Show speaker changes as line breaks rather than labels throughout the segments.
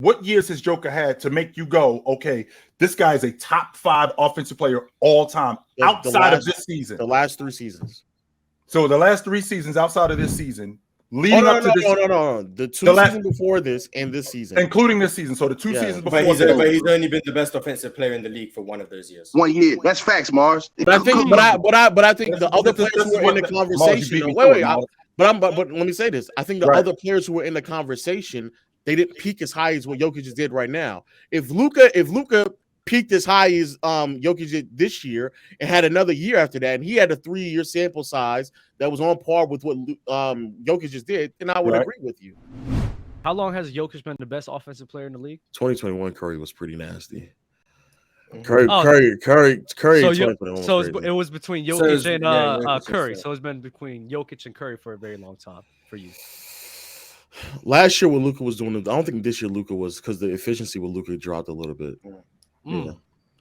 What years has Joker had to make you go, okay, this guy is a top 5 offensive player all time outside of this season?
The last 3 seasons.
So the last 3 seasons outside of this season, leading up to this.
No. The 2 seasons before this and this season,
including this season. So the 2 seasons before.
But he's only been the best offensive player in the league for one of those years.
1 year. That's facts, Mars.
But I think the other players who were in the conversation. But let me say this. I think the other players who were in the conversation, they didn't peak as high as what Jokic just did right now. If Luka peaked as high as Jokic did this year and had another year after that, and he had a 3-year sample size that was on par with what Jokic just did, then I would agree with you.
How long has Jokic been the best offensive player in the league?
2021 Curry was pretty nasty.
Curry. So
it
was between Jokic and Curry. So it's been between Jokic and Curry for a very long time for you.
Last year, what Luka was doing, I don't think this year Luka was, because the efficiency with Luka dropped a little bit.
Yeah.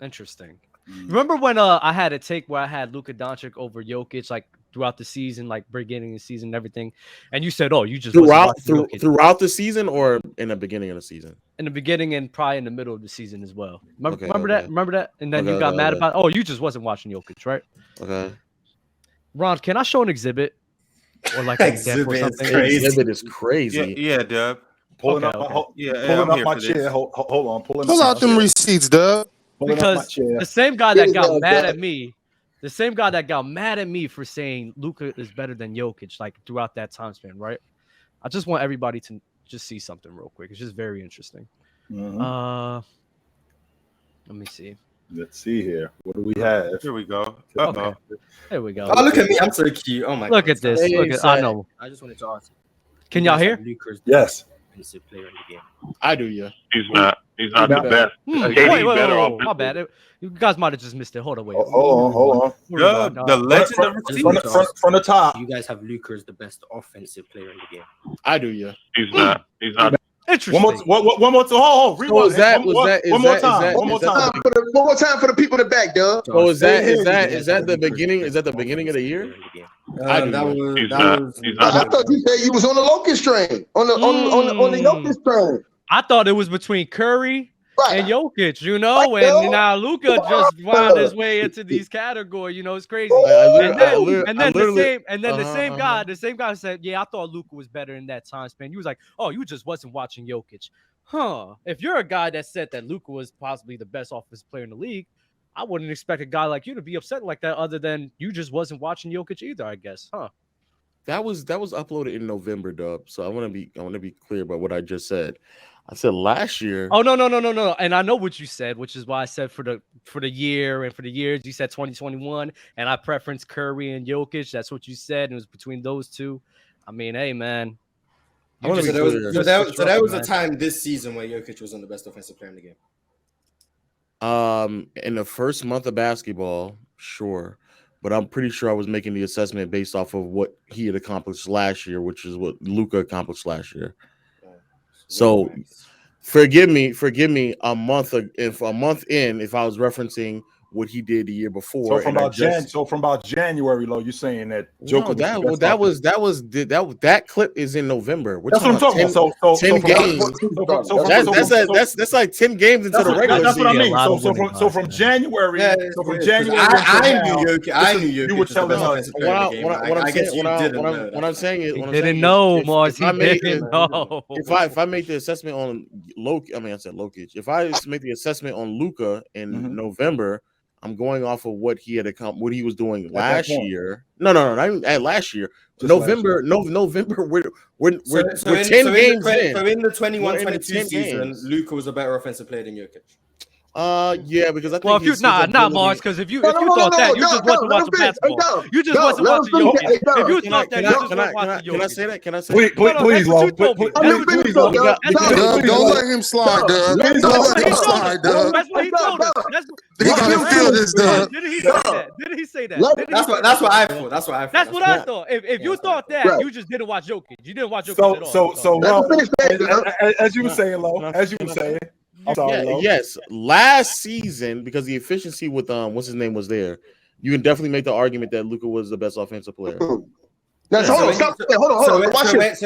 Interesting. Remember when I had a take where I had Luka Doncic over Jokic like throughout the season, like beginning of the season and everything, and you said, "Oh, you just
throughout the season or in the beginning of the season?"
In the beginning and probably in the middle of the season as well. Remember that? And then you got mad about. Oh, you just wasn't watching Jokic, right?
Okay.
Ron, can I show an exhibit or like an example or something?
Exhibit is crazy.
Yeah, Dub.
Pulling up my chair. Hold on.
Pull out them receipts, Dub.
Because the same guy that got mad at me, for saying Luka is better than Jokic, like throughout that time span, right? I just want everybody to just see something real quick. It's just very interesting. Let me see.
Let's see here. What do we have?
Here we go.
Okay. There we go.
Oh, look at me. I'm so cute. Oh my God.
Look at this. I know.
I just wanted to ask.
Can y'all hear?
Yes.
Player in the game.
I do, yeah.
He's not the best.
Wait, my bad. You guys might have just missed it. Hold on, wait.
Hold on.
The legend of receivers.
From the top.
You guys have Luka as the best offensive player in the game.
I do, yeah.
He's not.
Interesting.
One more time. Rewind.
One more time.
One more time for the people in the back, Doug.
So is that the beginning? Is that the beginning of the year?
I thought you said you was on the locust train. On the locust train.
I thought it was between Curry and Jokic, and now Luka just wound his way into these categories. It's crazy. The same guy said, "Yeah, I thought Luka was better in that time span." He was like, "Oh, you just wasn't watching Jokic, huh?" If you're a guy that said that Luka was possibly the best offensive player in the league, I wouldn't expect a guy like you to be upset like that. Other than you just wasn't watching Jokic either, I guess, huh?
That was uploaded in November, Dub. So I want to be clear about what I just said. I said last year.
Oh no! And I know what you said, which is why I said for the year and for the years you said 2021, and I preferenced Curry and Jokic. That's what you said, and it was between those two. I mean, hey man.
So that was a time this season where Jokic wasn't the best offensive player in the game.
In the first month of basketball, sure. But I'm pretty sure I was making the assessment based off of what he had accomplished last year, which is what Luka accomplished last year. So forgive me if a month in, if I was referencing what he did the year before.
So from about January, you're saying that Joker.
No, that clip is in November.
That's what I'm talking about. So
10 games. That's like 10 games into the regular season.
That's what I mean. So from January.
I knew Jokic.
You were telling us.
What I'm saying is,
he didn't know, Mars. He didn't know.
If I make the assessment on Jokic, if I make the assessment on Luka in November, I'm going off of what he had accomplished, what he was doing last year. No, not even at last year. November. We're 10 games in.
So in the 21-22 season, Luka was a better offensive player than Jokic.
Yeah, because I think
if you Mars, because if you thought that, you just wasn't watching basketball. You just wasn't watching Jokic. If you thought that, you just wasn't watching Jokic.
Can I say that? Can I say
that? Please, Lo.
Don't let him slide, Doug. Don't let him slide, Doug.
That's what he told us.
He gotta feel this, Doug.
Didn't he say that? Didn't he say that?
That's what I thought. That's what I thought.
If you thought that, you just didn't watch Jokic. You didn't watch Jokic at all.
So as you were saying, Lo,
yes. Last season, because the efficiency with what's his name was there, you can definitely make the argument that Luka was the best offensive player.
Hold on.
So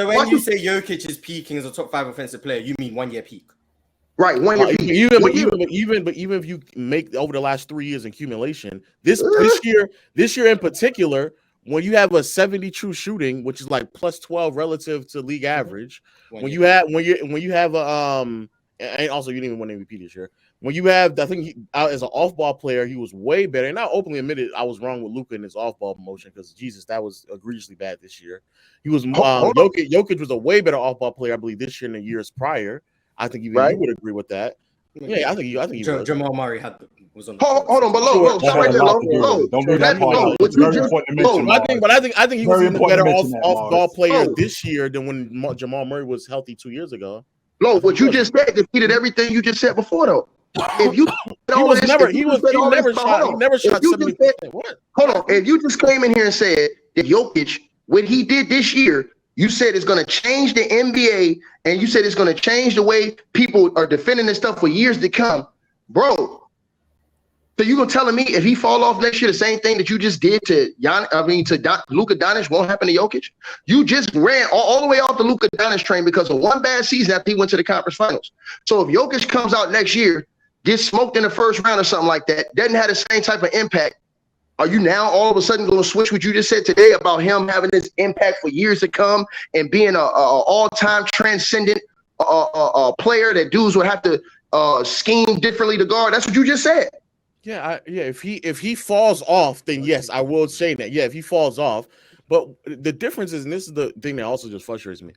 when you say Jokic is peaking as a top 5 offensive player, you mean 1 year peak?
Right, 1 year peak.
Even if you make over the last 3 years in accumulation, this year in particular, when you have a 70 true shooting, which is like plus 12 relative to league average, when you have a and also you didn't even win MVP this year. When you have, I think as an off-ball player, he was way better. And I openly admitted I was wrong with Luka in his off-ball motion because Jesus, that was egregiously bad this year. He was Jokic was a way better off-ball player, I believe, this year than the years prior. I think even you would agree with that. Yeah, I think you.
Jamal Murray was on.
Hold on, but low, stop right there, low.
Don't do that part. It's very important to mention.
I think he was a better off-ball player this year than when Jamal Murray was healthy 2 years ago.
Low, what you just said defeated everything you just said before, though. If you
he never shot 70%. What?
Hold on. If you just came in here and said that Jokic, what he did this year, you said it's going to change the NBA, and you said it's going to change the way people are defending this stuff for years to come, bro. So you gonna telling me if he fall off next year, the same thing that you just did to Luka Doncic won't happen to Jokic? You just ran all the way off the Luka Doncic train because of one bad season after he went to the conference finals. So if Jokic comes out next year, gets smoked in the first round or something like that, doesn't have the same type of impact, are you now all of a sudden going to switch what you just said today about him having this impact for years to come and being a all-time transcendent player that dudes would have to scheme differently to guard? That's what you just said.
Yeah, if he falls off, then yes, I will say that. Yeah, if he falls off, but the difference is, and this is the thing that also just frustrates me.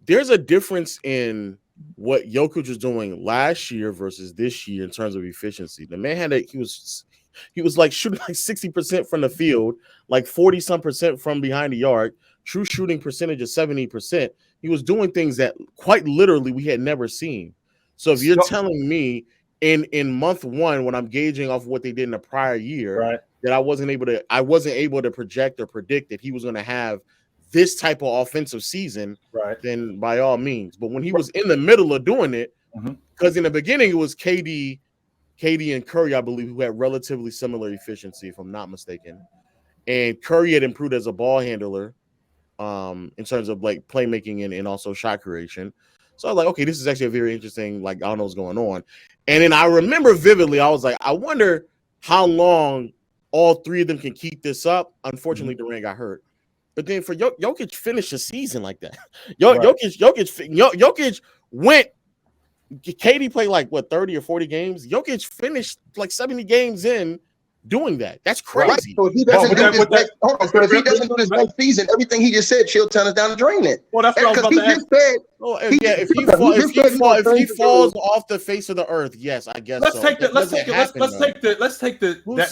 There's a difference in what Jokic was doing last year versus this year in terms of efficiency. The man he was like shooting like 60% from the field, like 40-some% from behind the arc, true shooting percentage of 70%. He was doing things that quite literally we had never seen. So if you're telling me in month one, when I'm gauging off what they did in the prior year, right, that I wasn't able to project or predict that he was going to have this type of offensive season, right, then by all means. But when he was in the middle of doing it, because in the beginning it was KD and Curry, I believe, who had relatively similar efficiency, if I'm not mistaken. And Curry had improved as a ball handler in terms of like playmaking and also shot creation. So I was like, okay, this is actually a very interesting, like, I don't know what's going on. And then I remember vividly, I was like, I wonder how long all three of them can keep this up. Unfortunately, Durant got hurt. But then for Jokic finished the season like that. Jokic went, KD played like, 30 or 40 games? Jokic finished like 70 games in doing that. That's crazy. Right.
So if he doesn't do this next season, everything he just said, she'll turn us down the drain then.
Well, that's what I was about to ask.
If he falls off the face of the earth, yes, I guess.
Let's take that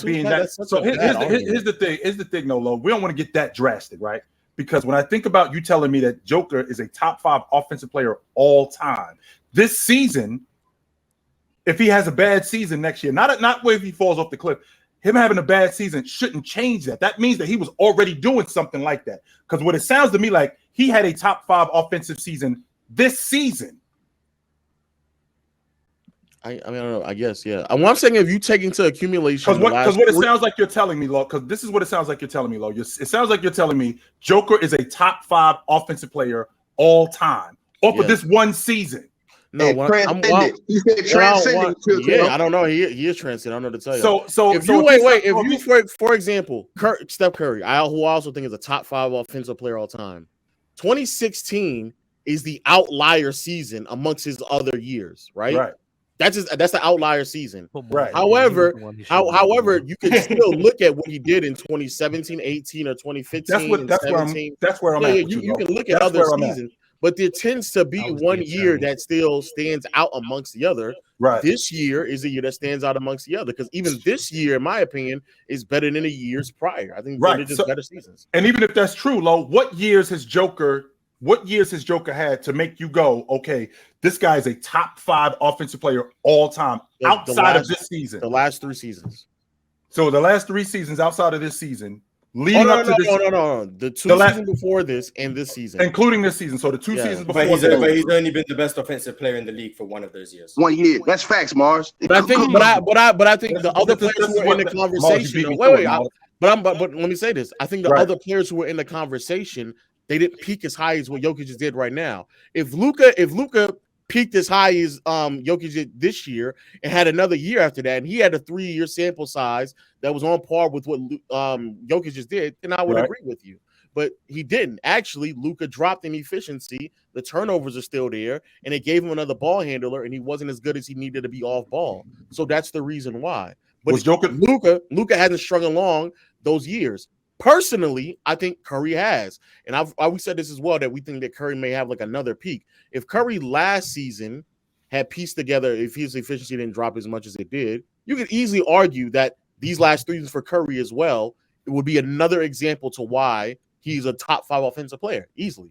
being that. So here's the thing, Nolo. We don't want to get that drastic, right? Because when I think about you telling me that Joker is a top 5 offensive player all time, this season, if he has a bad season next year, not where if he falls off the cliff, him having a bad season shouldn't change that. That means that he was already doing something like that. Because what it sounds to me like, he had a top 5 offensive season this season.
I mean, I don't know. I guess, yeah. What I'm saying, if you take into accumulation,
because what it sounds like you're telling me, Lo, because this is what it sounds like you're telling me, Lo. It sounds like you're telling me Joker is a top 5 offensive player all time off of this one season.
No,
he said transcending.
I don't know. He is transcending. I don't know to tell you.
So
if you for example, Steph Curry, who I also think is a top 5 offensive player all time. 2016 is the outlier season amongst his other years, right? Right. That's the outlier season. Right. However, you can still look at what he did in 2017, 18, or 2015.
That's where I'm at.
You can look at other seasons. But there tends to be one year that still stands out amongst the other. Right. This year is a year that stands out amongst the other because even this year, in my opinion, is better than the years prior. I think they're just better seasons.
And even if that's true, Lo, what years has Joker had to make you go, okay, this guy is a top 5 offensive player all time outside of this season?
The last 3 seasons.
So the last 3 seasons outside of this season. The 2 seasons before this and this season, including this season. So the 2 seasons before.
But he's only been the best offensive player in the league for one of those years.
1 year. That's facts, Mars.
But I think the other players who were in the conversation. But let me say this. I think the other players who were in the conversation, they didn't peak as high as what Jokic just did right now. If Luka peaked as high as Jokic did this year and had another year after that, and he had a 3-year sample size that was on par with what Jokic just did, then I would agree with you. But he didn't. Actually, Luka dropped in efficiency. The turnovers are still there, and it gave him another ball handler, and he wasn't as good as he needed to be off ball. So that's the reason why. But Luka hasn't strung along those years. Personally, I think Curry has. And we said this as well, that we think that Curry may have like another peak. If Curry last season had pieced together, if his efficiency didn't drop as much as it did, you could easily argue that these last 3 years for Curry as well, it would be another example to why he's a top 5 offensive player, easily.